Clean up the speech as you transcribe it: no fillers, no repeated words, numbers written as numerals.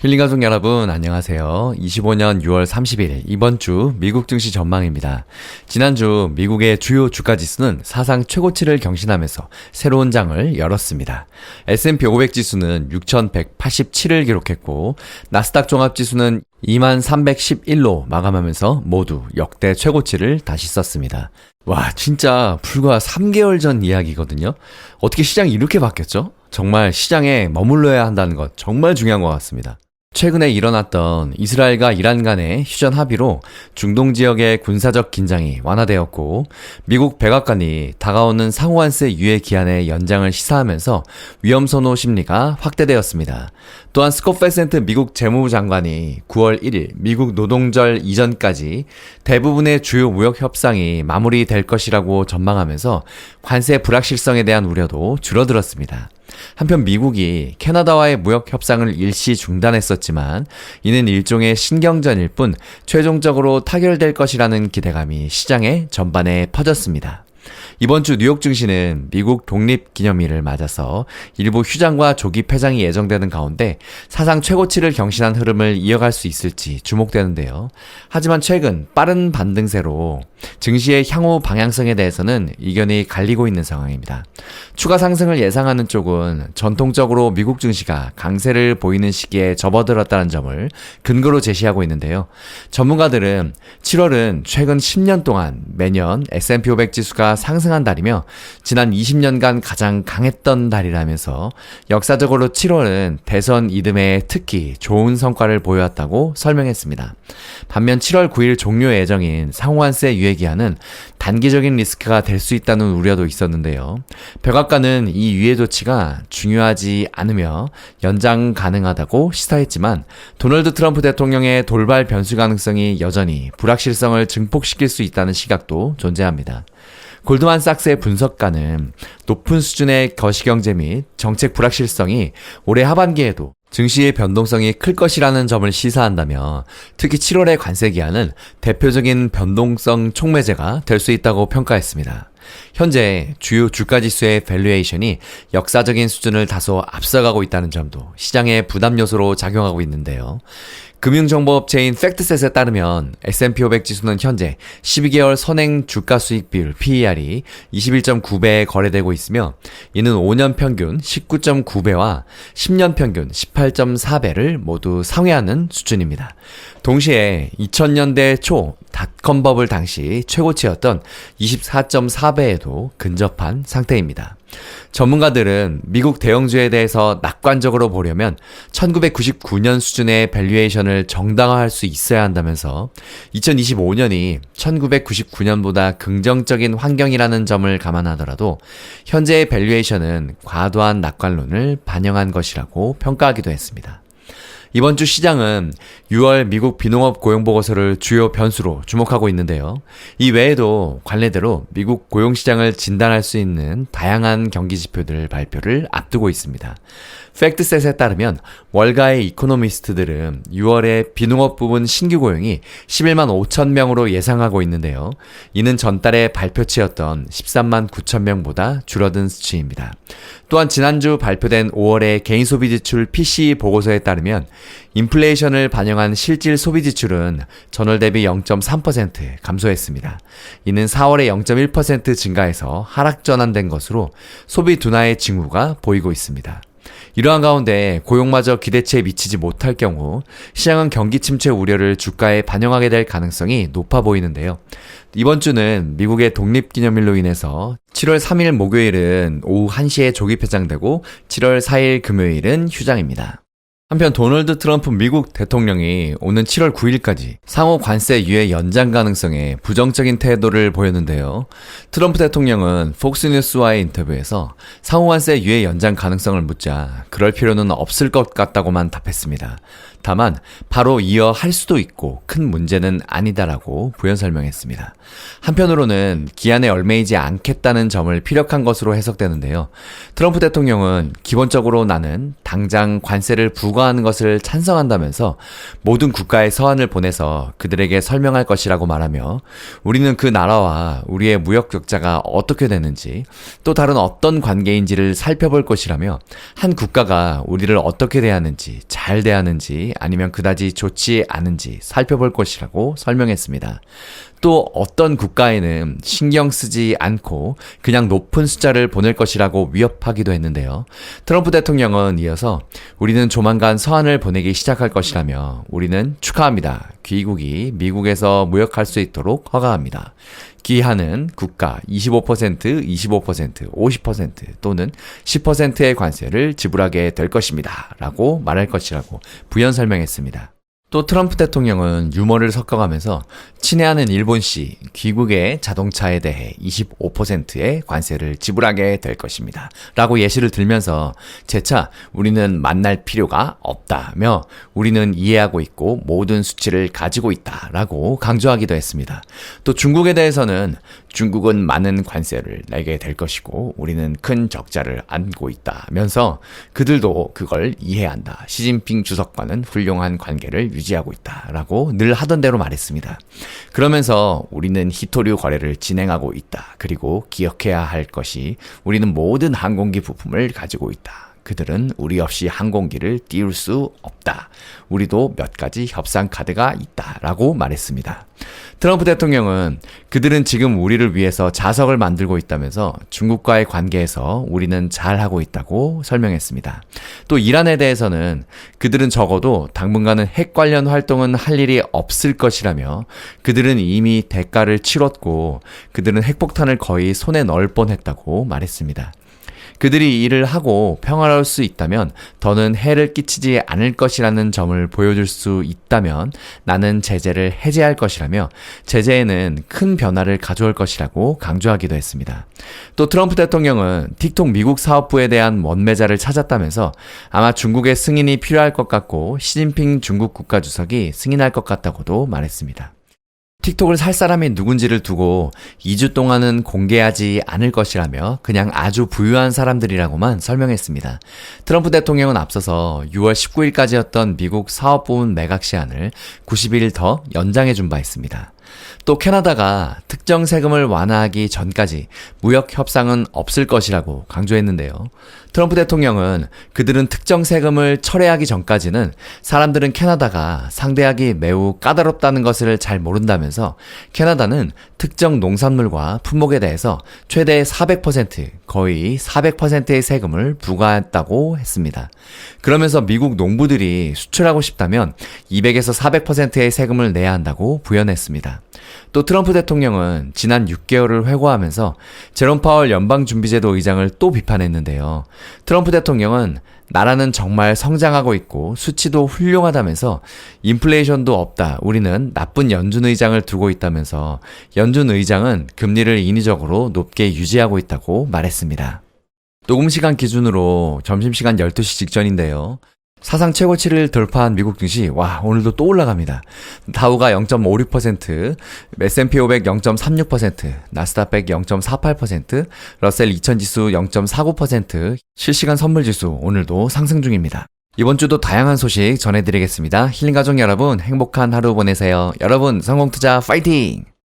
힐링 가족 여러분 안녕하세요. 25년 6월 30일 이번 주 미국 증시 전망입니다. 지난주 미국의 주요 주가 지수는 사상 최고치를 경신하면서 새로운 장을 열었습니다. S&P 500 지수는 6,187을 기록했고 나스닥 종합 지수는 2311로 마감하면서 모두 역대 최고치를 다시 썼습니다. 와, 진짜 불과 3개월 전 이야기거든요. 어떻게 시장이 이렇게 바뀌었죠? 정말 시장에 머물러야 한다는 것 정말 중요한 것 같습니다. 최근에 일어났던 이스라엘과 이란 간의 휴전 합의로 중동 지역의 군사적 긴장이 완화되었고 미국 백악관이 다가오는 상호환세 유예 기한의 연장을 시사하면서 위험선호 심리가 확대되었습니다. 또한 스콧 베센트 미국 재무부 장관이 9월 1일 미국 노동절 이전까지 대부분의 주요 무역 협상이 마무리될 것이라고 전망하면서 관세 불확실성에 대한 우려도 줄어들었습니다. 한편 미국이 캐나다와의 무역 협상을 일시 중단했었지만 이는 일종의 신경전일 뿐 최종적으로 타결될 것이라는 기대감이 시장의 전반에 퍼졌습니다. 이번 주 뉴욕 증시는 미국 독립기념일을 맞아서 일부 휴장과 조기 폐장이 예정되는 가운데 사상 최고치를 경신한 흐름을 이어갈 수 있을지 주목되는데요. 하지만 최근 빠른 반등세로 증시의 향후 방향성에 대해서는 의견이 갈리고 있는 상황입니다. 추가 상승을 예상하는 쪽은 전통적으로 미국 증시가 강세를 보이는 시기에 접어들었다는 점을 근거로 제시하고 있는데요. 전문가들은 7월은 최근 10년 동안 매년 S&P 500 지수가 상승한 달이며 지난 20년간 가장 강했던 달이라면서 역사적으로 7월은 대선 이듬해에 특히 좋은 성과를 보여왔다고 설명했습니다. 반면 7월 9일 종료 예정인 상호환세 유예 기한은 단기적인 리스크가 될 수 있다는 우려도 있었는데요. 백악관은 이 유예 조치가 중요하지 않으며 연장 가능하다고 시사했지만 도널드 트럼프 대통령의 돌발 변수 가능성이 여전히 불확실성을 증폭시킬 수 있다는 시각도 존재합니다. 골드만삭스의 분석가는 높은 수준의 거시경제 및 정책 불확실성이 올해 하반기에도 증시의 변동성이 클 것이라는 점을 시사한다며 특히 7월의 관세 기한은 대표적인 변동성 촉매제가 될 수 있다고 평가했습니다. 현재 주요 주가지수의 밸류에이션이 역사적인 수준을 다소 앞서가고 있다는 점도 시장의 부담 요소로 작용하고 있는데요. 금융정보업체인 팩트셋에 따르면 S&P 500 지수는 현재 12개월 선행 주가 수익 비율 PER이 21.9배에 거래되고 있으며 이는 5년 평균 19.9배와 10년 평균 18.4배를 모두 상회하는 수준입니다. 동시에 2000년대 초 닷컴 버블 당시 최고치였던 24.4배에도 근접한 상태입니다. 전문가들은 미국 대형주에 대해서 낙관적으로 보려면 1999년 수준의 밸류에이션을 정당화할 수 있어야 한다면서 2025년이 1999년보다 긍정적인 환경이라는 점을 감안하더라도 현재의 밸류에이션은 과도한 낙관론을 반영한 것이라고 평가하기도 했습니다. 이번 주 시장은 6월 미국 비농업 고용보고서를 주요 변수로 주목하고 있는데요. 이 외에도 관례대로 미국 고용시장을 진단할 수 있는 다양한 경기지표들 발표를 앞두고 있습니다. 팩트셋에 따르면 월가의 이코노미스트들은 6월에 비농업 부분 신규 고용이 11만 5천 명으로 예상하고 있는데요. 이는 전달의 발표치였던 13만 9천 명보다 줄어든 수치입니다. 또한 지난주 발표된 5월의 개인소비지출 PCE 보고서에 따르면 인플레이션을 반영한 실질 소비지출은 전월 대비 0.3% 감소했습니다. 이는 4월에 0.1% 증가해서 하락 전환된 것으로 소비 둔화의 징후가 보이고 있습니다. 이러한 가운데 고용마저 기대치에 미치지 못할 경우 시장은 경기 침체 우려를 주가에 반영하게 될 가능성이 높아 보이는데요. 이번 주는 미국의 독립기념일로 인해서 7월 3일 목요일은 오후 1시에 조기 폐장되고 7월 4일 금요일은 휴장입니다. 한편 도널드 트럼프 미국 대통령이 오는 7월 9일까지 상호 관세 유예 연장 가능성에 부정적인 태도를 보였는데요. 트럼프 대통령은 폭스뉴스와의 인터뷰에서 상호 관세 유예 연장 가능성을 묻자 그럴 필요는 없을 것 같다고만 답했습니다. 다만 바로 이어 할 수도 있고 큰 문제는 아니다라고 부연 설명했습니다. 한편으로는 기한에 얽매이지 않겠다는 점을 피력한 것으로 해석되는데요. 트럼프 대통령은 기본적으로 나는 당장 관세를 부과 좋아하는 것을 찬성한다면서 모든 국가에 서한을 보내서 그들에게 설명할 것이라고 말하며 우리는 그 나라와 우리의 무역 격자가 어떻게 되는지 또 다른 어떤 관계인지를 살펴볼 것이라며 한 국가가 우리를 어떻게 대하는지 잘 대하는지 아니면 그다지 좋지 않은지 살펴볼 것이라고 설명했습니다. 또 어떤 국가에는 신경 쓰지 않고 그냥 높은 숫자를 보낼 것이라고 위협하기도 했는데요. 트럼프 대통령은 이어서 우리는 조만간 서한을 보내기 시작할 것이라며 우리는 축하합니다. 귀국이 미국에서 무역할 수 있도록 허가합니다. 기한은 국가 25%, 25%, 50% 또는 10%의 관세를 지불하게 될 것입니다. 라고 말할 것이라고 부연 설명했습니다. 또 트럼프 대통령은 유머를 섞어가면서 친애하는 일본시 귀국의 자동차에 대해 25%의 관세를 지불하게 될 것입니다. 라고 예시를 들면서 재차 우리는 만날 필요가 없다며 우리는 이해하고 있고 모든 수치를 가지고 있다 라고 강조하기도 했습니다. 또 중국에 대해서는 중국은 많은 관세를 내게 될 것이고 우리는 큰 적자를 안고 있다면서 그들도 그걸 이해한다. 시진핑 주석과는 훌륭한 관계를 유지하고 있다라고 늘 하던 대로 말했습니다. 그러면서 우리는 히토류 거래를 진행하고 있다. 그리고 기억해야 할 것이 우리는 모든 항공기 부품을 가지고 있다. 그들은 우리 없이 항공기를 띄울 수 없다. 우리도 몇 가지 협상 카드가 있다. 라고 말했습니다. 트럼프 대통령은 그들은 지금 우리를 위해서 자석을 만들고 있다면서 중국과의 관계에서 우리는 잘하고 있다고 설명했습니다. 또 이란에 대해서는 그들은 적어도 당분간은 핵 관련 활동은 할 일이 없을 것이라며 그들은 이미 대가를 치렀고 그들은 핵폭탄을 거의 손에 넣을 뻔했다고 말했습니다. 그들이 이 일을 하고 평화로울 수 있다면 더는 해를 끼치지 않을 것이라는 점을 보여줄 수 있다면 나는 제재를 해제할 것이라며 제재에는 큰 변화를 가져올 것이라고 강조하기도 했습니다. 또 트럼프 대통령은 틱톡 미국 사업부에 대한 원매자를 찾았다면서 아마 중국의 승인이 필요할 것 같고 시진핑 중국 국가주석이 승인할 것 같다고도 말했습니다. 틱톡을 살 사람이 누군지를 두고 2주 동안은 공개하지 않을 것이라며 그냥 아주 부유한 사람들이라고만 설명했습니다. 트럼프 대통령은 앞서서 6월 19일까지였던 미국 사업부문 매각 시한을 90일 더 연장해 준 바 있습니다. 또 캐나다가 특정 세금을 완화하기 전까지 무역 협상은 없을 것이라고 강조했는데요. 트럼프 대통령은 그들은 특정 세금을 철회하기 전까지는 사람들은 캐나다가 상대하기 매우 까다롭다는 것을 잘 모른다면서 캐나다는 특정 농산물과 품목에 대해서 최대 400%, 거의 400%의 세금을 부과했다고 했습니다. 그러면서 미국 농부들이 수출하고 싶다면 200에서 400%의 세금을 내야 한다고 부연했습니다. 또 트럼프 대통령은 지난 6개월을 회고하면서 제롬 파월 연방준비제도 의장을 또 비판했는데요. 트럼프 대통령은 나라는 정말 성장하고 있고 수치도 훌륭하다면서 인플레이션도 없다. 우리는 나쁜 연준 의장을 두고 있다면서 연준 의장은 금리를 인위적으로 높게 유지하고 있다고 말했습니다. 녹음 시간 기준으로 점심시간 12시 직전인데요. 사상 최고치를 돌파한 미국 증시, 오늘도 또 올라갑니다. 다우가 0.56%, S&P 500 0.36%, 나스닥 0.48%, 러셀 2000 지수 0.49%, 실시간 선물 지수 오늘도 상승 중입니다. 이번 주도 다양한 소식 전해드리겠습니다. 힐링가족 여러분, 행복한 하루 보내세요. 여러분, 성공투자 파이팅!